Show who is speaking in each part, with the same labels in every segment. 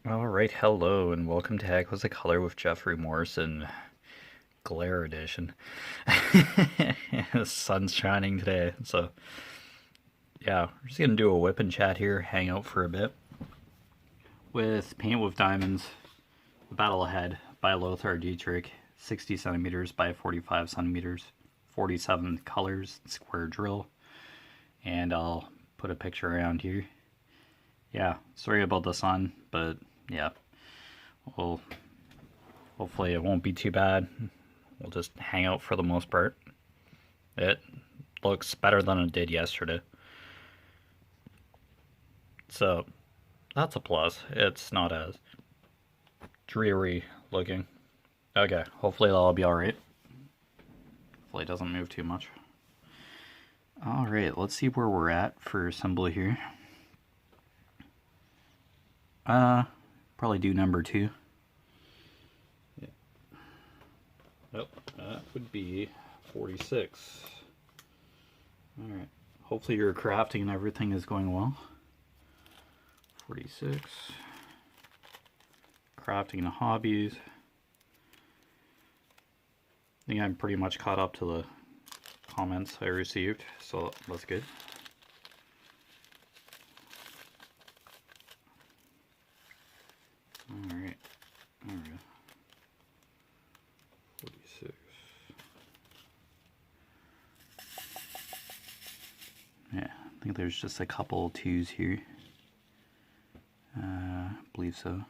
Speaker 1: Alright, hello, and welcome to Heck Was a Color with Jefferey Morrison, Glare Edition. The sun's shining today, so yeah, we're just gonna do a whip and chat here, hang out for a bit. With Paint with Diamonds, Battle Ahead by Lothar Dietrich, 60 centimeters by 45 centimeters, 47 colors, square drill, and I'll put a picture around here. Yeah, sorry about the sun, but yeah, well, hopefully it won't be too bad. We'll just hang out for the most part. It looks better than it did yesterday, so that's a plus. It's not as dreary looking. Okay, hopefully that'll be alright. Hopefully it doesn't move too much. Alright, let's see where we're at for assembly here. Probably do number 2. Yeah. Oh, that would be 46. Alright. Hopefully your crafting and everything is going well. 46. Crafting and hobbies. I think I'm pretty much caught up to the comments I received, so that's good. Alright, 46. Yeah, I think there's just a couple 2s here. I believe so.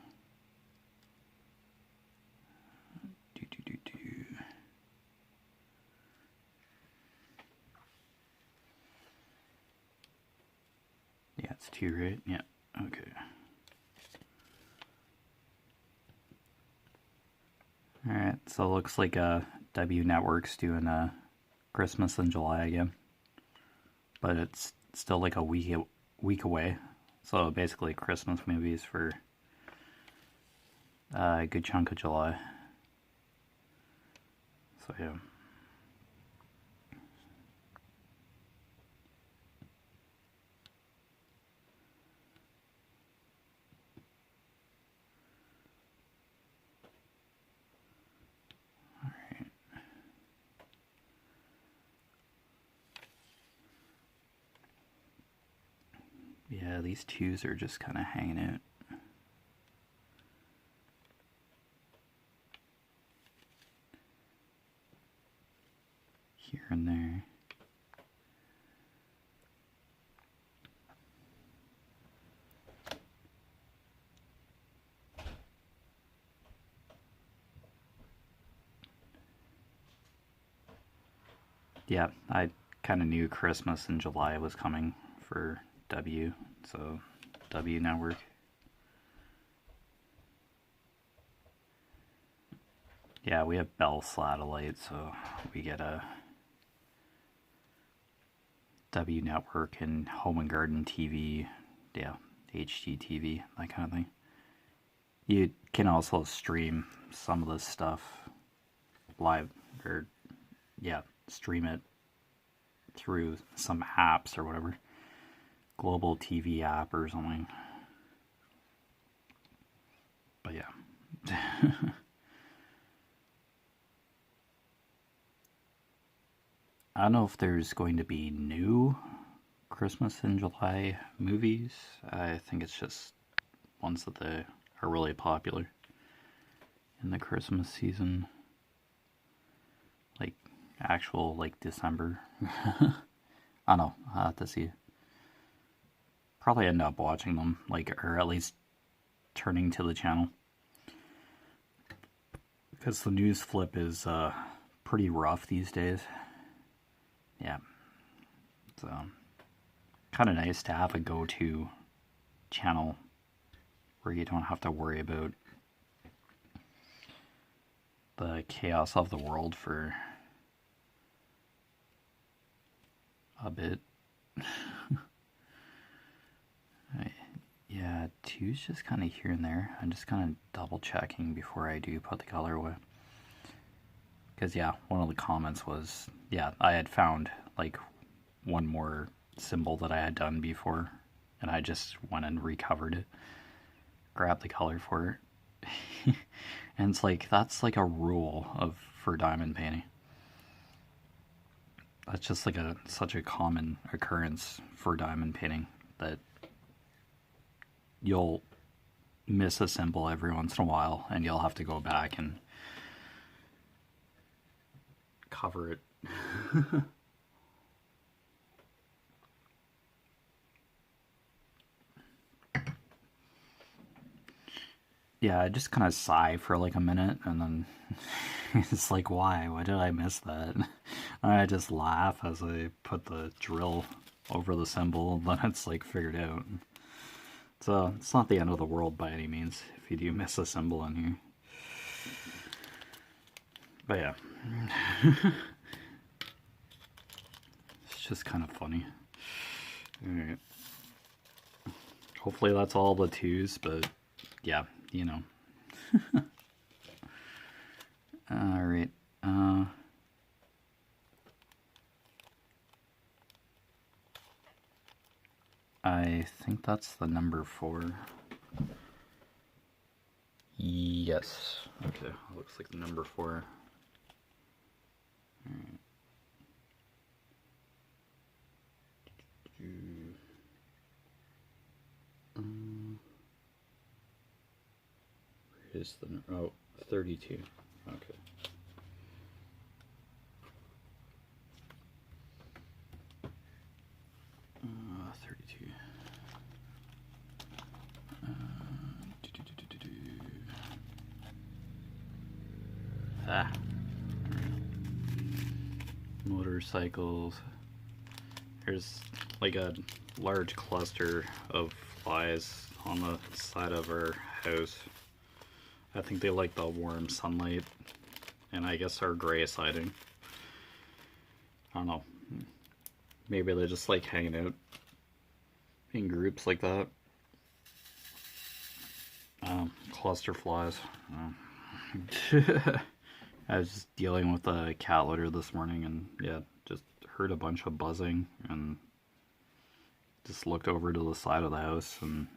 Speaker 1: Yeah, it's 2, right? Yeah, okay. Alright, so it looks like W Network's doing Christmas in July again. But it's still like a week away. So basically Christmas movies for a good chunk of July. So yeah. Yeah, these 2s are just kind of hanging out. Here and there. Yeah, I kind of knew Christmas in July was coming for W, so W Network. Yeah, we have Bell Satellite, so we get a W Network and Home and Garden TV, yeah, HGTV, that kind of thing. You can also stream some of this stuff live, or yeah, stream it through some apps or whatever. Global TV app or something. But yeah. I don't know if there's going to be new Christmas in July movies. I think it's just ones that are really popular in the Christmas season. Like actual like December. I don't know. I'll have to see. Probably end up watching them, like, or at least turning to the channel. Because the news flip is pretty rough these days. Yeah. So, kind of nice to have a go-to channel where you don't have to worry about the chaos of the world for a bit. Yeah, 2's just kind of here and there. I'm just kind of double checking before I do put the color away. Because yeah, one of the comments was, yeah, I had found like one more symbol that I had done before, and I just went and recovered it. grab the color for it. And it's like, that's like a rule for diamond painting. That's just like such a common occurrence for diamond painting that you'll miss a symbol every once in a while and you'll have to go back and cover it. Yeah, I just kind of sigh for like a minute and then it's like, why? Why did I miss that? And I just laugh as I put the drill over the symbol, and then it's like figured out. So it's not the end of the world by any means if you do miss a symbol in here. But yeah. It's just kind of funny. Alright. Hopefully that's all the twos, but yeah, you know. Alright. I think that's the number 4. Yes. Okay, looks like the number 4. Alright. Where is the number? Oh, 32. Okay. Ah. Motorcycles. There's like a large cluster of flies on the side of our house. I think they like the warm sunlight and I guess our gray siding. I don't know. Maybe they just like hanging out in groups like that. Cluster flies. I was just dealing with a cat litter this morning and yeah, just heard a bunch of buzzing and just looked over to the side of the house and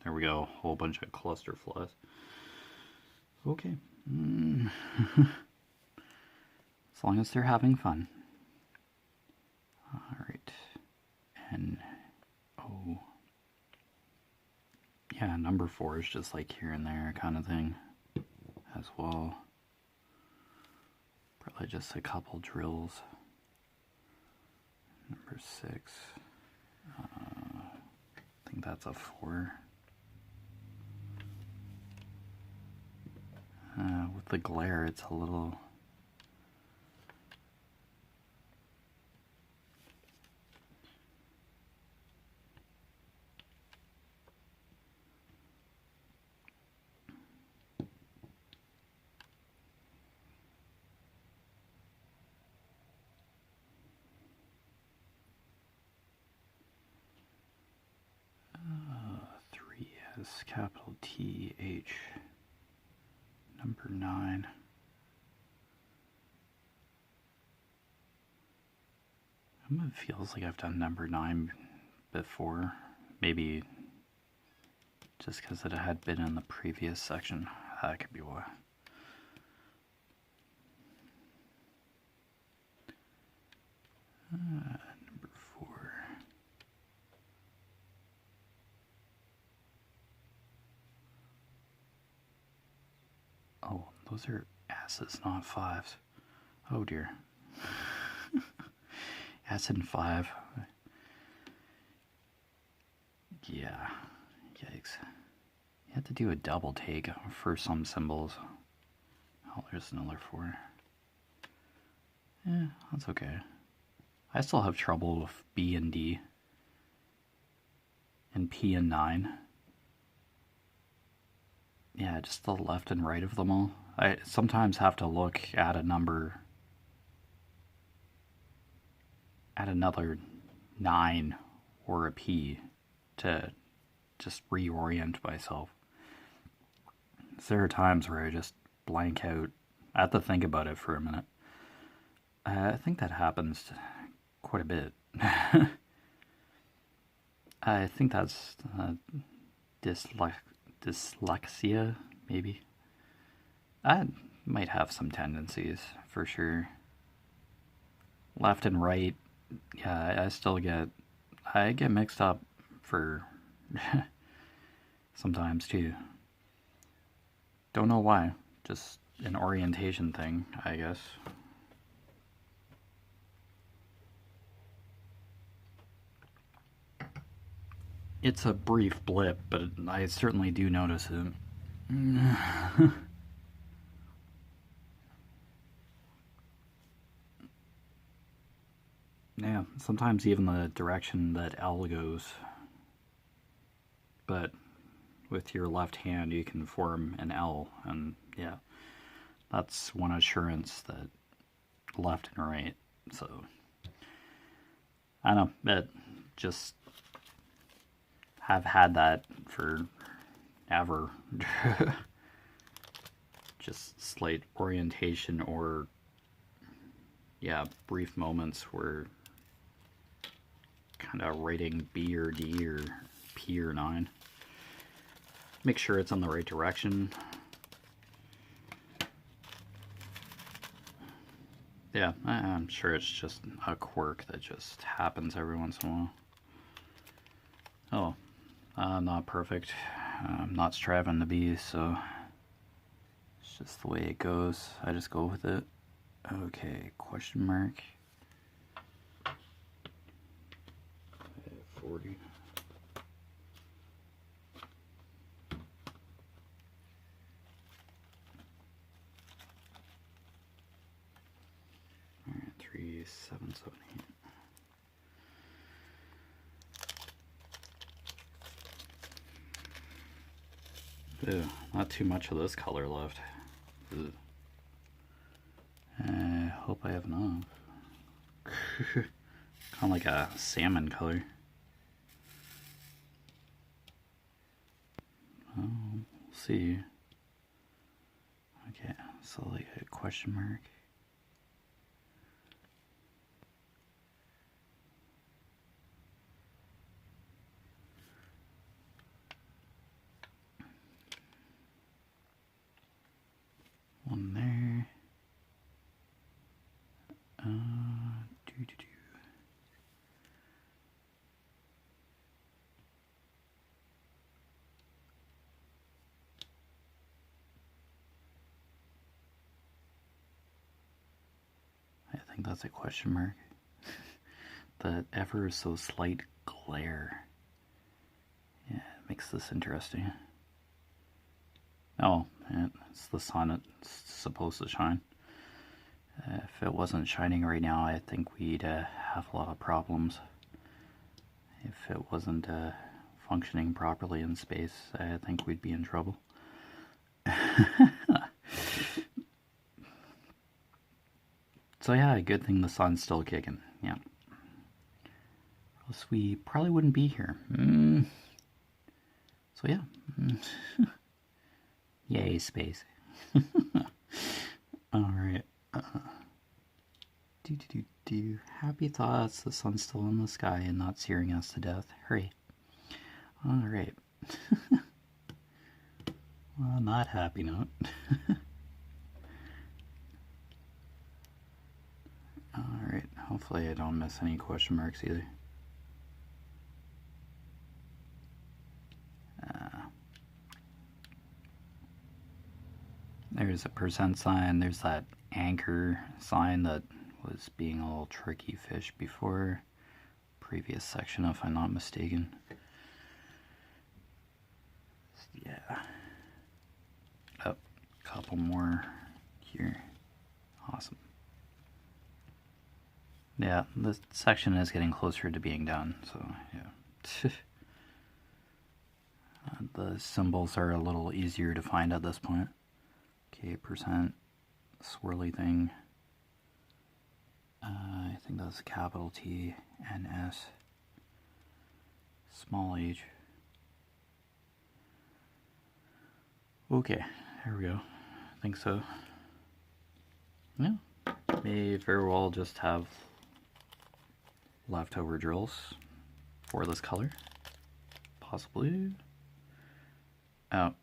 Speaker 1: there we go, a whole bunch of cluster flies. Okay. As long as they're having fun. Alright. And oh. Yeah, number 4 is just like here and there kind of thing as well. Probably just a couple drills. Number 6. I think that's a 4. With the glare, it's a little... capital T H. Number 9. It feels like I've done number 9 before. Maybe just because it had been in the previous section. That could be why. Number 4. Oh, those are S's, not 5s. Oh dear. S and 5. Yeah. Yikes. You have to do a double take for some symbols. Oh, there's another 4. Yeah, that's okay. I still have trouble with B and D. And P and 9. Yeah, just the left and right of them all. I sometimes have to look at a number, at another 9 or a P to just reorient myself. There are times where I just blank out. I have to think about it for a minute. I think that happens quite a bit. I think that's dyslexia, maybe. I might have some tendencies, for sure. Left and right, yeah, I get mixed up for sometimes too. Don't know why, just an orientation thing, I guess. It's a brief blip, but I certainly do notice it. Yeah, sometimes even the direction that L goes. But with your left hand, you can form an L, and yeah, that's one assurance that left and right. So, I don't know, it just have had that for ever. Just slight orientation or, yeah, brief moments where kind of writing B or D or P or 9. Make sure it's in the right direction. Yeah, I'm sure it's just a quirk that just happens every once in a while. Oh, I'm not perfect. I'm not striving to be, so it's just the way it goes. I just go with it. Okay, question mark. 40. Alright, 3, 7, 7, 8. Ew, not too much of this color left. Ew. I hope I have enough. Kind of like a salmon color. Oh, we'll see. Okay, so like a question mark. One there. I think that's a question mark. The ever so slight glare. Yeah, it makes this interesting. Oh, it's the sun. It's supposed to shine. If it wasn't shining right now, I think we'd have a lot of problems. If it wasn't functioning properly in space, I think we'd be in trouble. So yeah, good thing the sun's still kicking. Yeah. Else we probably wouldn't be here. So yeah. Yay, space. Alright. Happy thoughts, the sun's still in the sky and not searing us to death. Hurry. Alright. Well, not happy note. Alright, hopefully I don't miss any question marks either. There's a percent sign, there's that anchor sign that was being a little tricky fish before. Previous section, if I'm not mistaken. Yeah. Oh, a couple more here. Awesome. Yeah, this section is getting closer to being done, so yeah. The symbols are a little easier to find at this point. Okay, percent, swirly thing. I think that's capital T and S, small h. Okay, here we go. I think so. Yeah, may very well just have leftover drills for this color, possibly. Oh,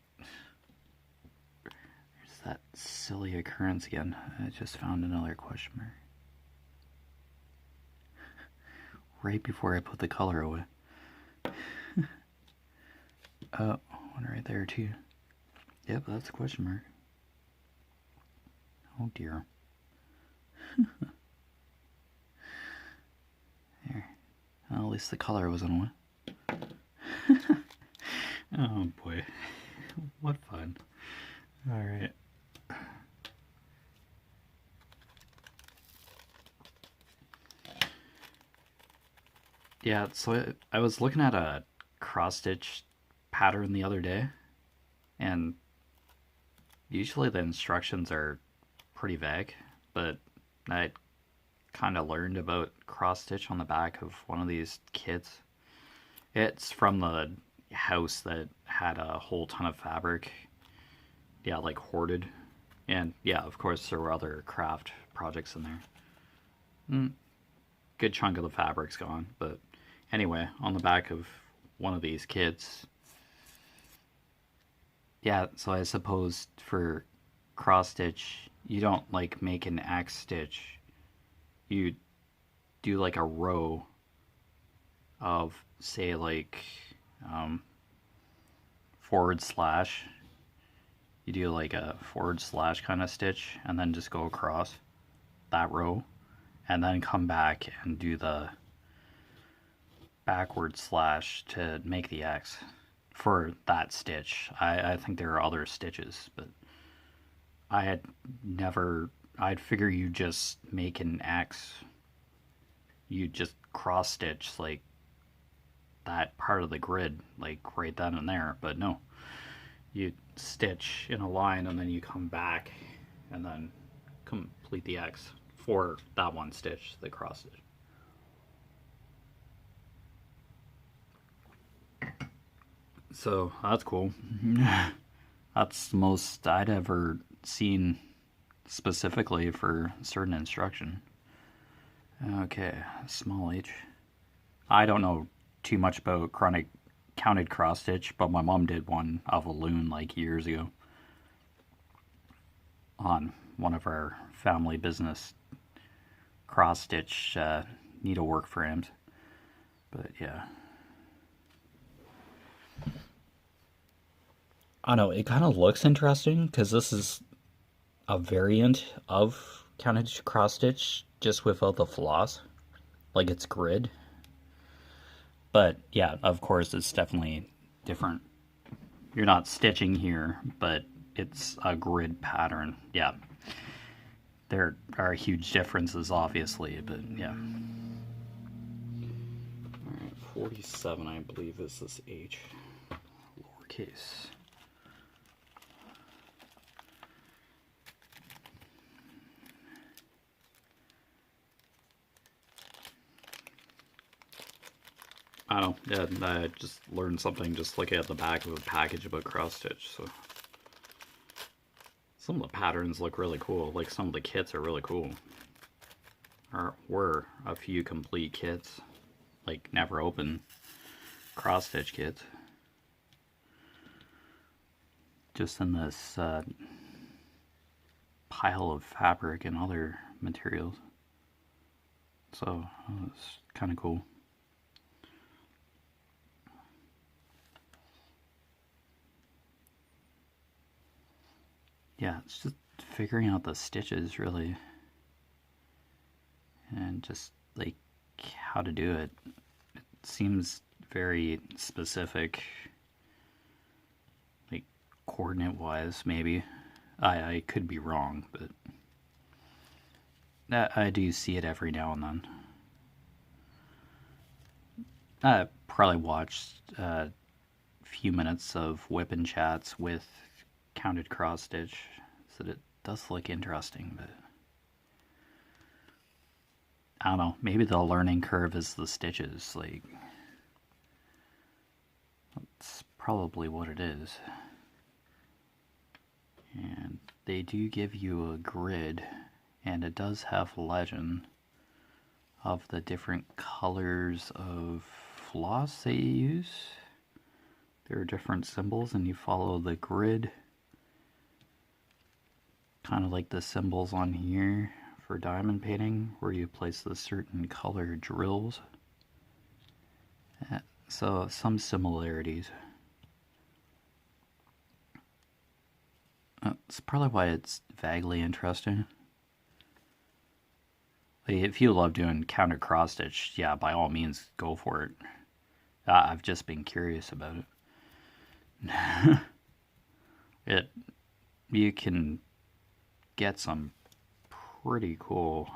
Speaker 1: there's that silly occurrence again. I just found another question mark. Right before I put the color away. Oh, one right there too. Yep, that's a question mark. Oh dear. There. Well, at least the color wasn't away. Oh boy. What fun. Alright. Yeah, so I was looking at a cross-stitch pattern the other day, and usually the instructions are pretty vague, but I kind of learned about cross-stitch on the back of one of these kits. It's from the house that had a whole ton of fabric, yeah, like hoarded. And yeah, of course, there were other craft projects in there. Good chunk of the fabric's gone, but anyway, on the back of one of these kits, yeah, so I suppose for cross stitch, you don't like make an X stitch. You do like a row of, say, like forward slash. You do like a forward slash kind of stitch and then just go across that row and then come back and do the backward slash to make the X for that stitch. I think there are other stitches, but I had never, I'd figure you just make an X, you just cross stitch like that part of the grid, like right then and there, but no, you stitch in a line and then you come back and then complete the X for that one stitch, the cross stitch. So that's cool. That's the most I'd ever seen specifically for certain instruction. Okay, small h. I don't know too much about chronic counted cross stitch, but my mom did one of a loom like years ago on one of our family business cross stitch needlework frames. But yeah, I don't know, it kind of looks interesting because this is a variant of counted cross stitch just without the floss, like it's grid. But yeah, of course, it's definitely different. You're not stitching here, but it's a grid pattern. Yeah, there are huge differences, obviously, but yeah. All right, 47, I believe, is this H, lowercase. I don't know, yeah, I just learned something just looking at the back of a package about cross stitch, so. Some of the patterns look really cool, like some of the kits are really cool. Or were a few complete kits, like never open cross stitch kits. Just in this pile of fabric and other materials. So it's kind of cool. Yeah, it's just figuring out the stitches really, and just like how to do it. It seems very specific, like coordinate wise maybe. I could be wrong, but I do see it every now and then. I probably watched a few minutes of WIP and chats with counted cross stitch, so it does look interesting, but I don't know, maybe the learning curve is the stitches, like that's probably what it is. And they do give you a grid, and it does have legend of the different colors of floss they use. there are different symbols and you follow the grid. Kind of like the symbols on here for diamond painting, where you place the certain color drills. So some similarities. That's probably why it's vaguely interesting. Like, if you love doing counter cross stitch, yeah, by all means, go for it. I've just been curious about it. You can get some pretty cool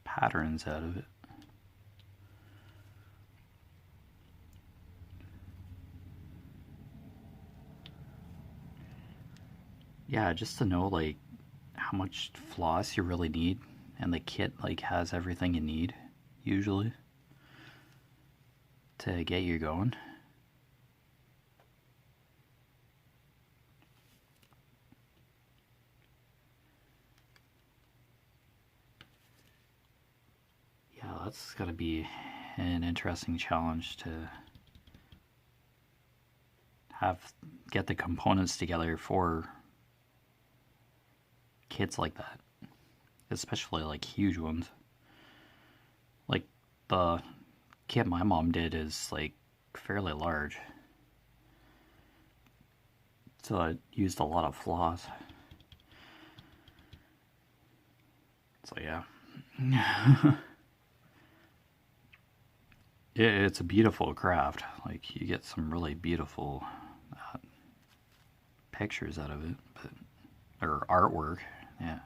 Speaker 1: patterns out of it. Yeah, just to know like how much floss you really need, and the kit like has everything you need usually to get you going. Yeah, that's gotta be an interesting challenge to get the components together for kits like that, especially like huge ones. Like the kit my mom did is like fairly large, so it used a lot of floss. So yeah. It's a beautiful craft. Like, you get some really beautiful pictures out of it, or artwork, yeah.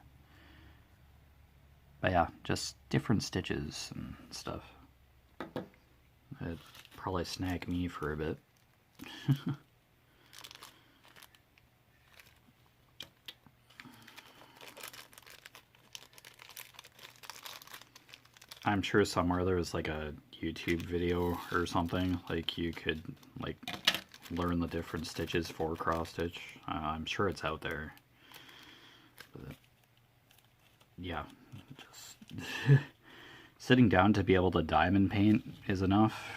Speaker 1: But yeah, just different stitches and stuff. It'd probably snag me for a bit. I'm sure somewhere there was like a YouTube video or something, like you could like learn the different stitches for cross stitch. I'm sure it's out there. But yeah, just sitting down to be able to diamond paint is enough.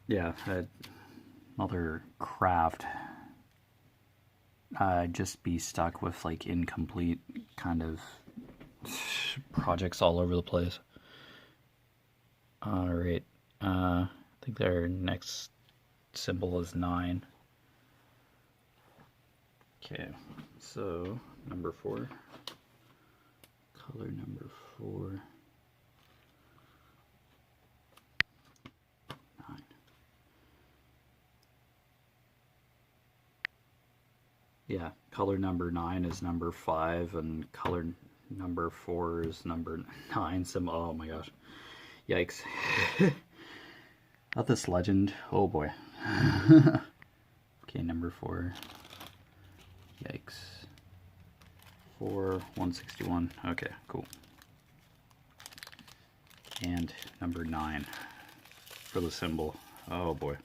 Speaker 1: Yeah, another craft. I'd just be stuck with like incomplete kind of projects all over the place. Alright, I think their next symbol is 9. Okay, so number 4. Color number 4. 9. Yeah, color number 9 is number 5, and color number 4 is number 9 symbol. Oh my gosh. Yikes. Not this legend. Oh boy. Okay, number 4. Yikes. 4, 161. Okay, cool. And number 9 for the symbol. Oh boy.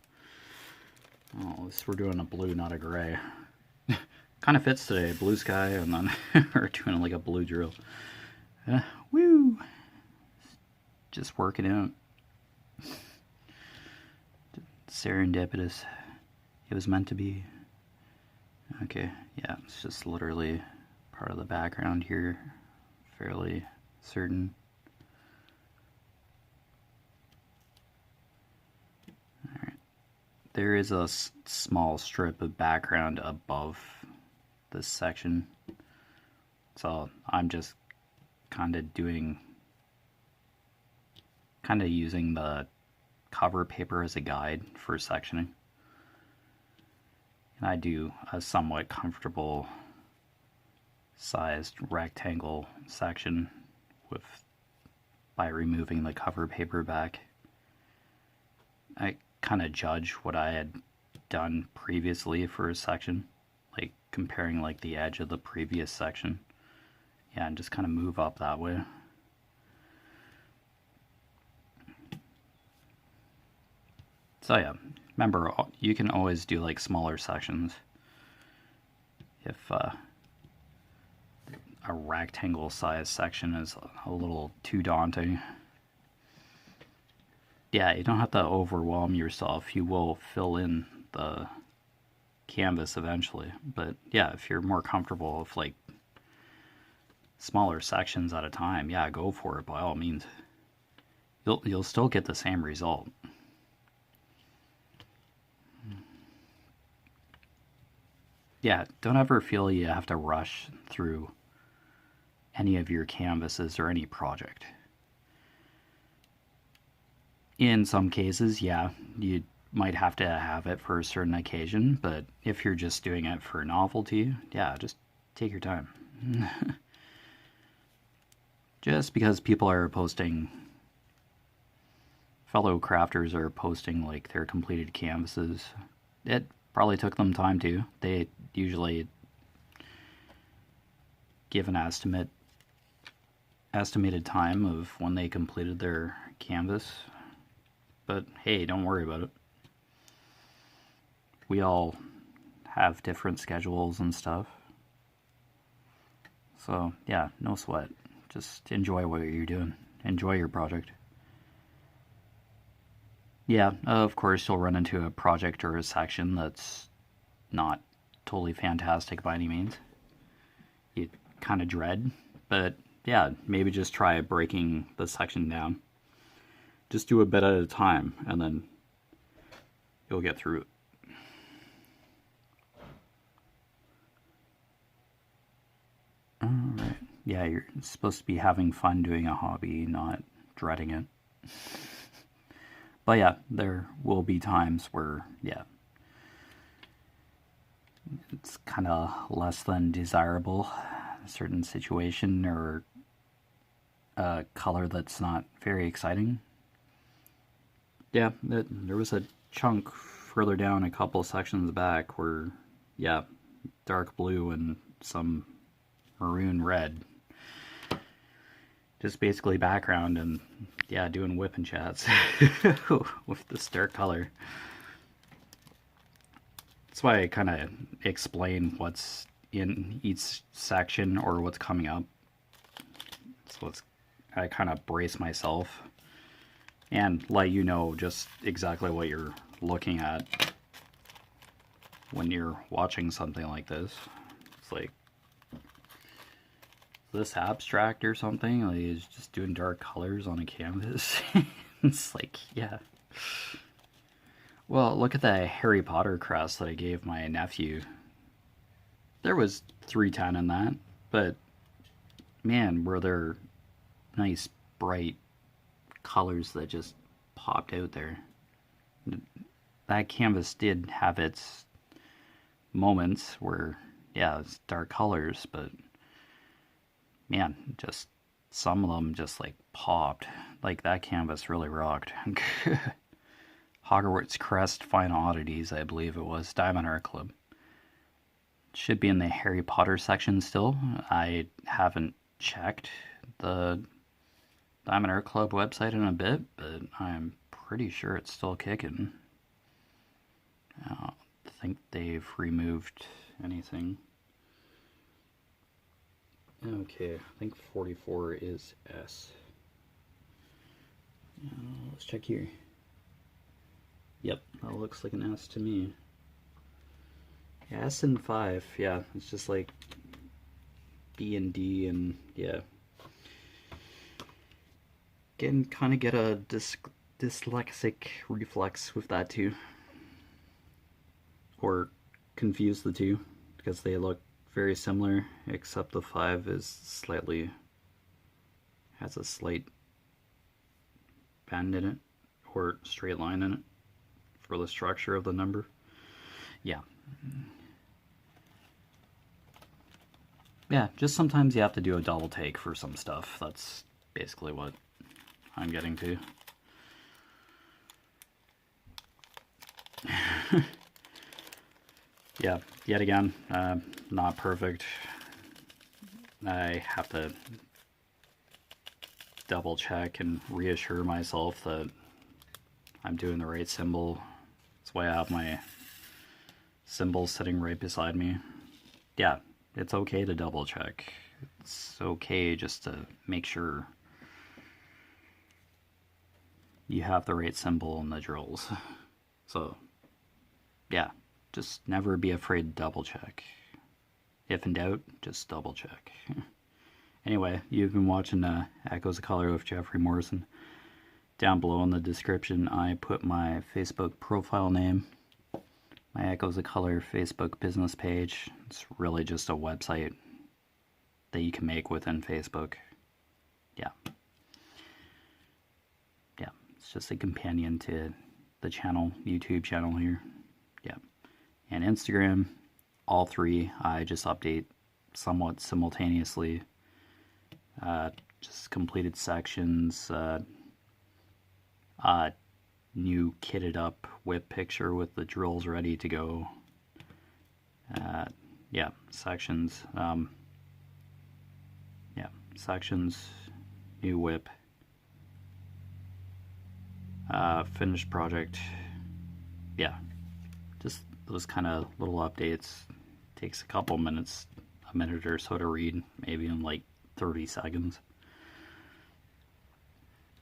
Speaker 1: Oh, this, we're doing a blue, not a gray. Kind of fits today, blue sky, and then we're doing like a blue drill. Woo! Just working out. Serendipitous. It was meant to be. Okay, yeah, it's just literally part of the background here. Fairly certain. Alright. There is a small strip of background above this section, so I'm just kind of using the cover paper as a guide for sectioning, and I do a somewhat comfortable sized rectangle section by removing the cover paper back. I kind of judge what I had done previously for a section, like comparing like the edge of the previous section, yeah, and just kind of move up that way. So yeah, remember, you can always do like smaller sections if a rectangle size section is a little too daunting. yeah, you don't have to overwhelm yourself. You will fill in the canvas eventually. But yeah, if you're more comfortable with like smaller sections at a time, yeah, go for it by all means. You'll still get the same result. Yeah, don't ever feel you have to rush through any of your canvases or any project. In some cases, yeah, you might have to have it for a certain occasion, but if you're just doing it for novelty, yeah, just take your time. Just because people are posting, fellow crafters are posting like their completed canvases, it probably took them time too. They usually give an estimated time of when they completed their canvas. But hey, don't worry about it. We all have different schedules and stuff. So yeah, no sweat. Just enjoy what you're doing. Enjoy your project. Yeah, of course you'll run into a project or a section that's not totally fantastic by any means. You kind of dread, but yeah, maybe just try breaking the section down. Just do a bit at a time, and then you'll get through it. Alright. Yeah, you're supposed to be having fun doing a hobby, not dreading it. But yeah, there will be times where, yeah, it's kind of less than desirable, a certain situation or a color that's not very exciting. Yeah, there was a chunk further down a couple sections back where, yeah, dark blue and some maroon red. Just basically background and, yeah, doing WIP and chats with this dark color. That's why I kind of explain what's in each section or what's coming up. So I kind of brace myself and let you know just exactly what you're looking at when you're watching something like this. It's like, this abstract or something? Like, he's just doing dark colors on a canvas. It's like, yeah. Well, look at the Harry Potter crest that I gave my nephew. There was 310 in that, but man, were there nice, bright colors that just popped out there. That canvas did have its moments where, yeah, it's dark colors, but man, just some of them just like popped. Like that canvas really rocked. Hogwarts Crest Fine Oddities, I believe it was. Diamond Art Club. Should be in the Harry Potter section still. I haven't checked the Diamond Art Club website in a bit, but I'm pretty sure it's still kicking. I don't think they've removed anything. Okay, I think 44 is S. Let's check here. Yep, that looks like an S to me. Yeah, S and 5, yeah, it's just like B and D and yeah. Can kind of get a dyslexic reflex with that too. Or confuse the two because they look very similar, except the 5 is slightly, has a slight bend in it, or straight line in it, for the structure of the number. Yeah. Yeah, just sometimes you have to do a double take for some stuff. That's basically what I'm getting to. Yeah, yet again, not perfect. I have to double check and reassure myself that I'm doing the right symbol. That's why I have my symbol sitting right beside me. Yeah, it's okay to double check. It's okay just to make sure. you have the right symbol in the drills. So, yeah, just never be afraid to double check. If in doubt, just double check. Anyway, you've been watching Echoes of Color with Jefferey Morrison. Down below in the description, I put my Facebook profile name, my Echoes of Color Facebook business page. It's really just a website that you can make within Facebook. Yeah. Yeah, it's just a companion to the channel, YouTube channel here. Yeah. And Instagram, all three, I just update somewhat simultaneously. Just completed sections, new kitted up WIP picture with the drills ready to go. Yeah, sections. Yeah, sections, new WIP. Finished project. Yeah, just those kind of little updates. Takes a couple minutes, a minute or so to read, maybe in like 30 seconds.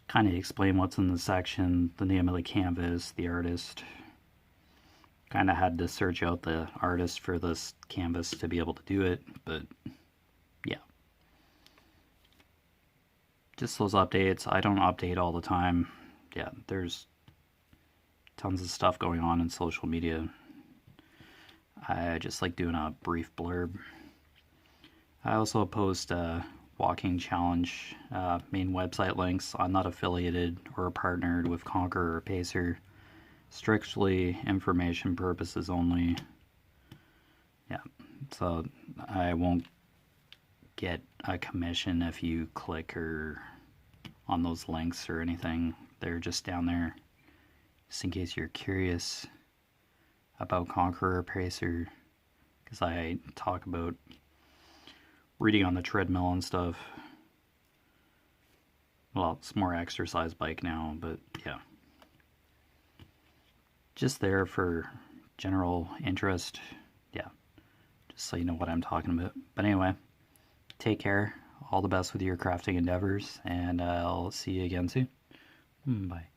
Speaker 1: Kind of explain what's in the section, the name of the canvas, the artist. Kind of had to search out the artist for this canvas to be able to do it, but yeah. Just those updates. I don't update all the time. Yeah, there's tons of stuff going on in social media. I just like doing a brief blurb. I also post walking challenge main website links. I'm not affiliated or partnered with Conqueror or Pacer. Strictly information purposes only. Yeah, so I won't get a commission if you click or on those links or anything. They're just down there just in case you're curious about Conqueror or Pacer, because I talk about reading on the treadmill and stuff. Well, it's more exercise bike now, but yeah. Just there for general interest. Yeah, just so you know what I'm talking about. But anyway, take care. All the best with your crafting endeavors, and I'll see you again soon. Bye.